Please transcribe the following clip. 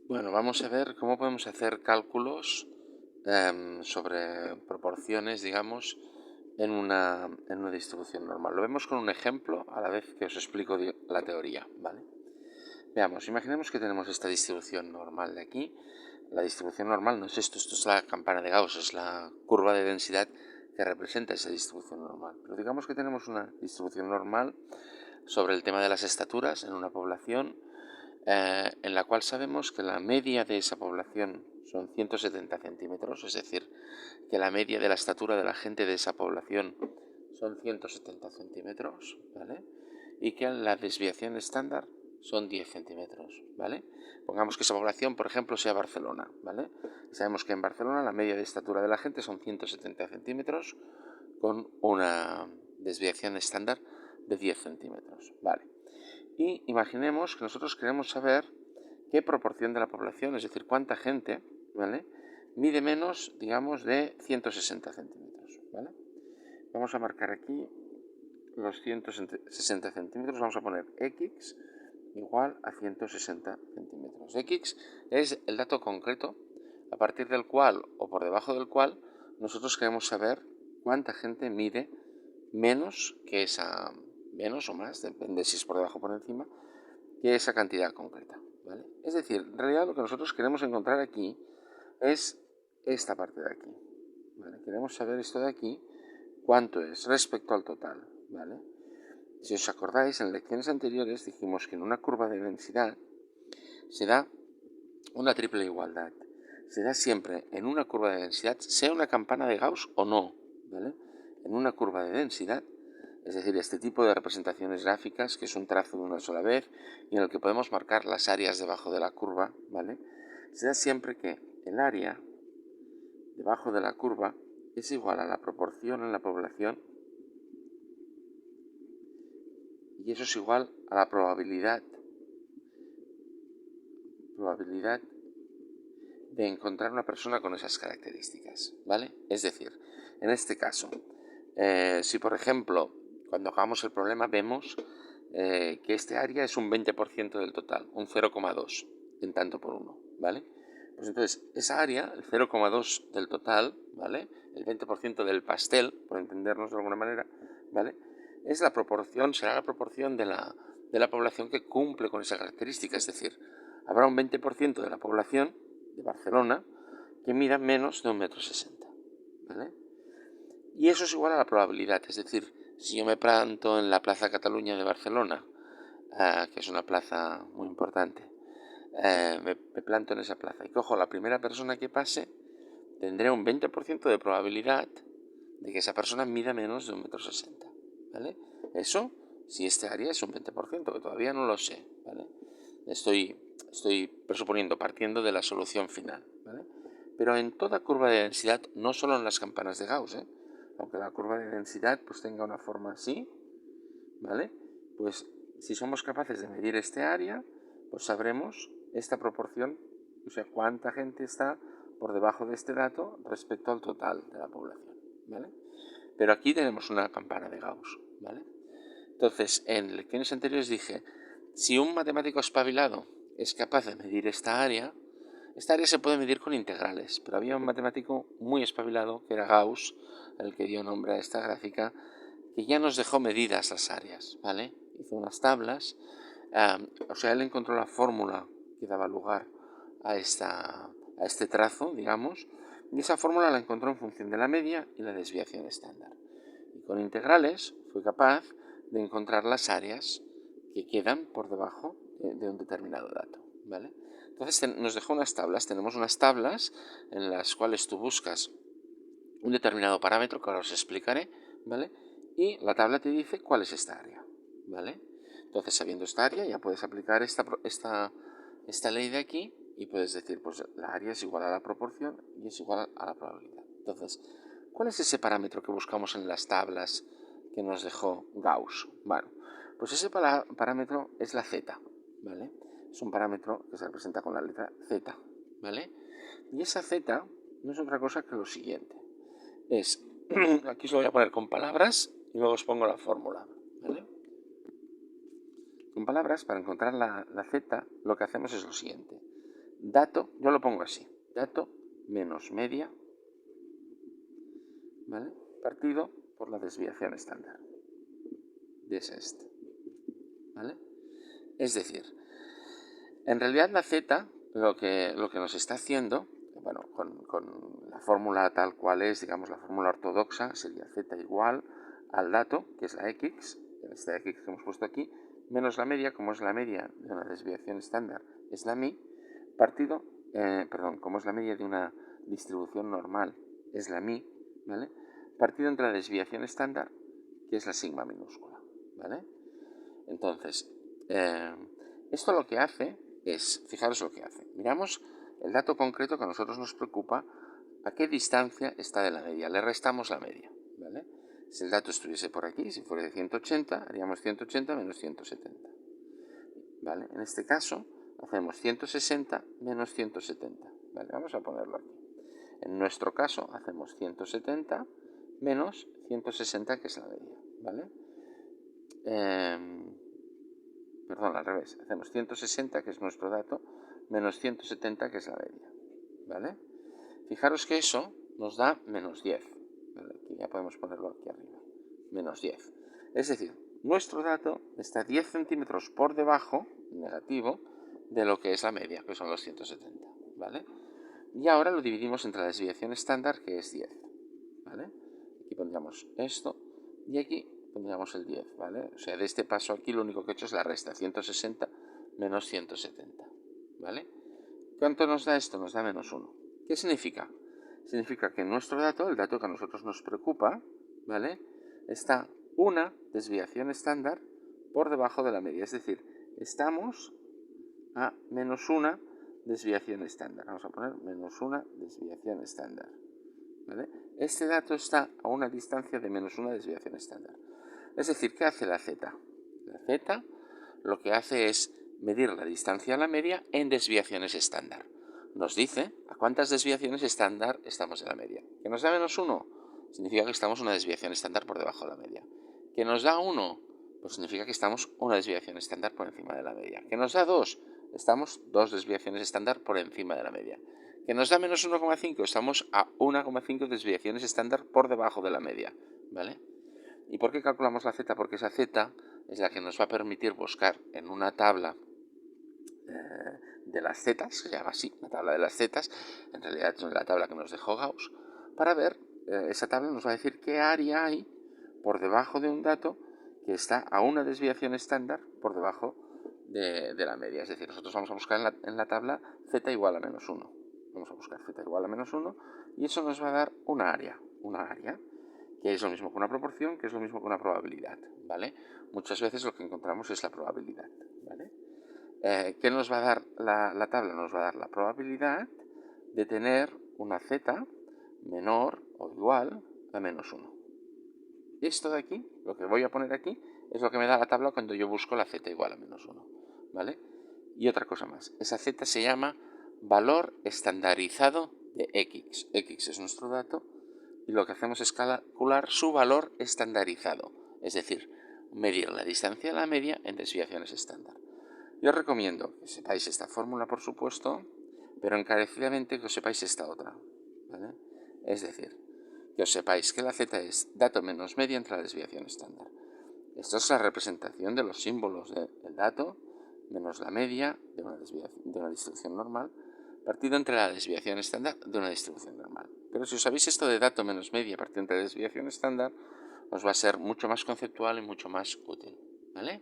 Bueno, vamos a ver cómo podemos hacer cálculos sobre proporciones, digamos, en una distribución normal. Lo vemos con un ejemplo a la vez que os explico la teoría, ¿vale? Veamos, imaginemos que tenemos esta distribución normal de aquí. La distribución normal no es esto es la campana de Gauss, es la curva de densidad que representa esa distribución normal. Pero digamos que tenemos una distribución normal sobre el tema de las estaturas en una población en la cual sabemos que la media de esa población son 170 centímetros, es decir, que la media de la estatura de la gente de esa población son 170 centímetros, ¿vale? Y que la desviación estándar son 10 centímetros, ¿vale? Pongamos que esa población, por ejemplo, sea Barcelona, ¿vale? Sabemos que en Barcelona la media de estatura de la gente son 170 centímetros con una desviación estándar de 10 centímetros, ¿vale? Y imaginemos que nosotros queremos saber qué proporción de la población, es decir, cuánta gente, ¿vale?, mide menos, digamos, de 160 centímetros, ¿vale? Vamos a marcar aquí los 160 centímetros, vamos a poner x igual a 160 centímetros. X es el dato concreto a partir del cual o por debajo del cual nosotros queremos saber cuánta gente mide menos que esa, menos o más, depende si es por debajo o por encima, que esa cantidad concreta, ¿vale? Es decir, en realidad lo que nosotros queremos encontrar aquí es esta parte de aquí, ¿vale? Queremos saber esto de aquí, cuánto es respecto al total, ¿vale? Si os acordáis, en lecciones anteriores dijimos que en una curva de densidad se da una triple igualdad. Se da siempre en una curva de densidad, sea una campana de Gauss o no, ¿vale? En una curva de densidad, es decir, este tipo de representaciones gráficas, que es un trazo de una sola vez y en el que podemos marcar las áreas debajo de la curva, ¿vale? Se da siempre que el área debajo de la curva es igual a la proporción en la población y eso es igual a la probabilidad de encontrar una persona con esas características, ¿vale? Es decir, en este caso, si por ejemplo, cuando hagamos el problema vemos que este área es un 20% del total, un 0,2 en tanto por uno, ¿vale? Pues entonces, esa área, el 0,2 del total, ¿vale? El 20% del pastel, por entendernos de alguna manera, ¿vale? Es la proporción, será la proporción de la población que cumple con esa característica, es decir, habrá un 20% de la población de Barcelona que mida menos de 1,60 m, ¿vale? Y eso es igual a la probabilidad, es decir, si yo me planto en la Plaza Cataluña de Barcelona, que es una plaza muy importante, me planto en esa plaza y cojo la primera persona que pase, tendré un 20% de probabilidad de que esa persona mida menos de 1,60 m, ¿vale? Eso, si este área es un 20%, que todavía no lo sé, ¿vale? Estoy presuponiendo, partiendo de la solución final, ¿vale? Pero en toda curva de densidad, no solo en las campanas de Gauss, aunque la curva de densidad pues tenga una forma así, ¿vale? Pues si somos capaces de medir este área, pues sabremos esta proporción, o sea, cuánta gente está por debajo de este dato respecto al total de la población, ¿vale? Pero aquí tenemos una campana de Gauss, ¿vale? Entonces, en lecciones anteriores dije, si un matemático espabilado es capaz de medir esta área se puede medir con integrales, pero había un matemático muy espabilado, que era Gauss, el que dio nombre a esta gráfica, que ya nos dejó medidas las áreas, ¿vale? Hizo unas tablas, o sea, él encontró la fórmula que daba lugar a este trazo, digamos, y esa fórmula la encontró en función de la media y la desviación estándar. Y con integrales fue capaz de encontrar las áreas que quedan por debajo de un determinado dato, ¿vale? Entonces nos dejó unas tablas, tenemos unas tablas en las cuales tú buscas un determinado parámetro que ahora os explicaré, ¿vale? Y la tabla te dice cuál es esta área, ¿vale? Entonces, sabiendo esta área, ya puedes aplicar esta ley de aquí y puedes decir, pues la área es igual a la proporción y es igual a la probabilidad. Entonces, ¿cuál es ese parámetro que buscamos en las tablas que nos dejó Gauss? Bueno, pues ese parámetro es la z, ¿vale? Es un parámetro que se representa con la letra z, ¿vale? Y esa z no es otra cosa que lo siguiente. Aquí os lo voy a poner con palabras y luego os pongo la fórmula, ¿vale? Con palabras, para encontrar la z, lo que hacemos es lo siguiente. dato, yo lo pongo así, dato menos media, ¿vale? Partido por la desviación estándar de este, ¿vale? Es decir, en realidad la z lo que nos está haciendo, bueno, con la fórmula tal cual es, digamos la fórmula ortodoxa, sería z igual al dato, que es la x, esta x que hemos puesto aquí, menos la media, como es la media de una desviación estándar, es la mi, partido, como es la media de una distribución normal, es la mi, ¿vale? Partido entre la desviación estándar, que es la sigma minúscula, ¿vale? Entonces, esto lo que hace es, fijaros lo que hace, miramos el dato concreto que a nosotros nos preocupa, a qué distancia está de la media, le restamos la media, ¿vale? Si el dato estuviese por aquí, si fuera de 180, haríamos 180 menos 170, ¿vale? En este caso, hacemos 160 menos 170, ¿vale? Vamos a ponerlo aquí. En nuestro caso, hacemos 170 menos 160, que es la media, ¿vale? Perdón, al revés, hacemos 160, que es nuestro dato, menos 170, que es la media, ¿vale? Fijaros que eso nos da menos 10, ¿vale? Aquí ya podemos ponerlo aquí arriba, menos 10. Es decir, nuestro dato está 10 centímetros por debajo, negativo, de lo que es la media, que son los 170, ¿vale? Y ahora lo dividimos entre la desviación estándar, que es 10, ¿vale? Aquí pondríamos esto, y aquí pondríamos el 10, ¿vale? O sea, de este paso aquí lo único que he hecho es la resta, 160 menos 170, ¿vale? ¿Cuánto nos da esto? Nos da menos 1. ¿Qué significa? Significa que nuestro dato, el dato que a nosotros nos preocupa, ¿vale? Está una desviación estándar por debajo de la media, es decir, estamos a menos una desviación estándar. Vamos a poner menos una desviación estándar, ¿vale? Este dato está a una distancia de menos una desviación estándar. Es decir, ¿qué hace la z? La z lo que hace es medir la distancia a la media en desviaciones estándar. Nos dice a cuántas desviaciones estándar estamos de la media. ¿Que nos da menos 1? Significa que estamos una desviación estándar por debajo de la media. ¿Que nos da 1? Pues significa que estamos una desviación estándar por encima de la media. ¿Que nos da 2? Estamos 2 desviaciones estándar por encima de la media. ¿Que nos da menos 1,5? Estamos a 1,5 desviaciones estándar por debajo de la media, ¿vale? ¿Y por qué calculamos la z? Porque esa z es la que nos va a permitir buscar en una tabla de las zetas, se llama así, la tabla de las zetas, en realidad es la tabla que nos dejó Gauss, para ver, esa tabla nos va a decir qué área hay por debajo de un dato que está a una desviación estándar por debajo de la media. Es decir, nosotros vamos a buscar en la tabla z igual a menos 1. Vamos a buscar z igual a menos 1 y eso nos va a dar una área, que es lo mismo que una proporción, que es lo mismo que una probabilidad, ¿vale? Muchas veces lo que encontramos es la probabilidad, ¿vale? ¿Qué nos va a dar la tabla? Nos va a dar la probabilidad de tener una z menor o igual a menos 1. Esto de aquí, lo que voy a poner aquí, es lo que me da la tabla cuando yo busco la z igual a menos 1, ¿vale? Y otra cosa más, esa z se llama valor estandarizado de x. X es nuestro dato y lo que hacemos es calcular su valor estandarizado, es decir, medir la distancia de la media en desviaciones estándar. Yo os recomiendo que sepáis esta fórmula, por supuesto, pero encarecidamente que os sepáis esta otra, ¿vale? Es decir, que os sepáis que la z es dato menos media entre la desviación estándar. Esto es la representación de los símbolos del dato menos la media de una distribución normal, partido entre la desviación estándar de una distribución normal. Pero si os sabéis esto de dato menos media partido entre la desviación estándar, os va a ser mucho más conceptual y mucho más útil, ¿vale?